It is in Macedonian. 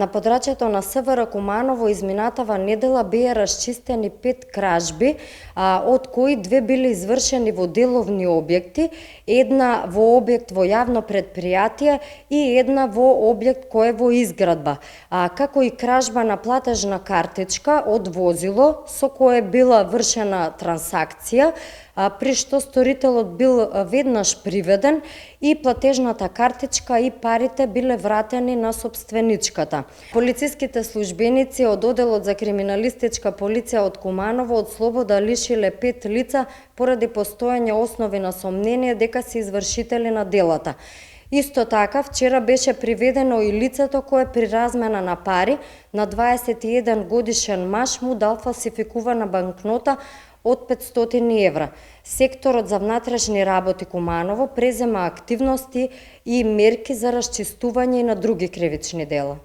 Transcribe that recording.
На подрачјето на СВР Куманово изминатава недела беа расчистени 5 кражби, од кои 2 биле извршени во деловни објекти, една во објект во јавно предпријатие и една во објект кој е во изградба, како и кражба на платежна картичка од возило со кое била вршена трансакција, при што сторителот бил веднаш приведен и платежната картичка и парите биле вратени на собственичката. Полициските службеници од Оделот за криминалистичка полиција од Куманово од слобода лишиле 5 лица поради постоење основи на сомнение дека се извршители на делата. Исто така, вчера беше приведено и лицето кое при размена на пари на 21 годишен маж му дал фалсификувана банкнота од 500 евра. Секторот за внатрешни работи Куманово презема активности и мерки за расчистување на други кривични дела.